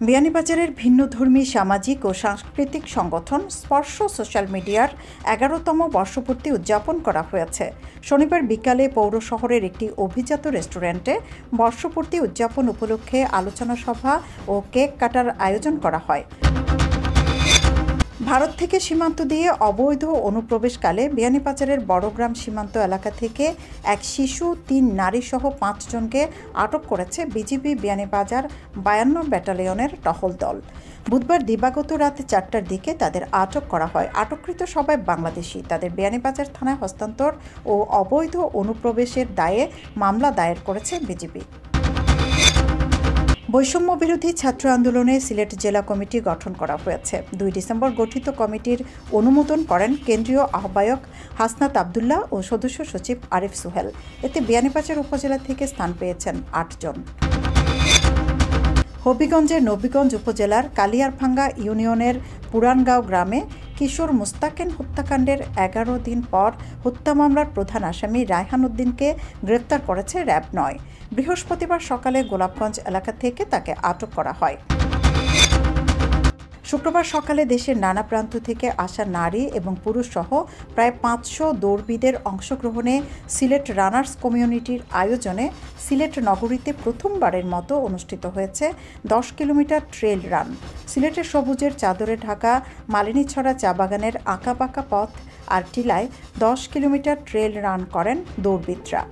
বিয়ানীবাজারের ভিন্নধর্মী সামাজিক ও সাংস্কৃতিক সংগঠন স্পর্শ সোশ্যাল মিডিয়ার ১১তম বর্ষপূর্তি উদযাপন করা হয়েছে। শনিবার বিকালে পৌর শহরের একটি অভিজাত রেস্টুরেন্টে বর্ষপূর্তি উদযাপন উপলক্ষে আলোচনা সভা ও কেক কাটার আয়োজন করা হয়। ভারত থেকে সীমান্ত দিয়ে অবৈধ অনুপ্রবেশকালে বিয়ানীবাজারের বড়গ্রাম সীমান্ত এলাকা থেকে এক শিশু, ৩ নারীসহ ৫ জনকে আটক করেছে বিজিবি বিয়ানীবাজার ৫২ ব্যাটালিয়নের টহল দল। বুধবার দিবাগত রাত ৪টার দিকে তাদের আটক করা হয়। আটককৃত সবাই বাংলাদেশি। তাদের বিয়ানীবাজার থানায় হস্তান্তর ও অবৈধ অনুপ্রবেশের দায়ে মামলা দায়ের করেছে বিজিবি। বৈষম্য বিরোধী ছাত্র আন্দোলনে সিলেট জেলা কমিটি গঠন করা হয়েছে। ২ ডিসেম্বর গঠিত কমিটির অনুমোদন করেন কেন্দ্রীয় আহ্বায়ক হাসনাত আবদুল্লাহ ও সদস্য সচিব আরিফ সুহেল। এতে বিয়ানীবাজার উপজেলা থেকে স্থান পেয়েছেন ৮ জন। হবিগঞ্জের নবীগঞ্জ উপজেলার কালিয়ারভাঙ্গা ইউনিয়নের পুরানগাঁও গ্রামে কিশোর মুস্তাকিন হত্যাকাণ্ডের ১১ দিন পর হত্যা মামলার প্রধান আসামি রায়হান উদ্দিনকে গ্রেপ্তার করেছে র্যাব-৯। বৃহস্পতিবার সকালে গোলাপগঞ্জ এলাকা থেকে তাকে আটক করা হয়। শুক্রবার সকালে দেশের নানা প্রান্ত থেকে আসা নারী এবং পুরুষসহ প্রায় ৫০০ দৌড়বিদের অংশগ্রহণে সিলেট রানার্স কমিউনিটির আয়োজনে সিলেট নগরীতে প্রথমবারের মতো অনুষ্ঠিত হয়েছে ১০ কিলোমিটার ট্রেল রান। সিলেটের সবুজের চাদরে ঢাকা মালিনীছড়া চা বাগানের আঁকাবাঁকা পথ আর টিলায় ১০ কিলোমিটার ট্রেল রান করেন দৌড়বিদরা।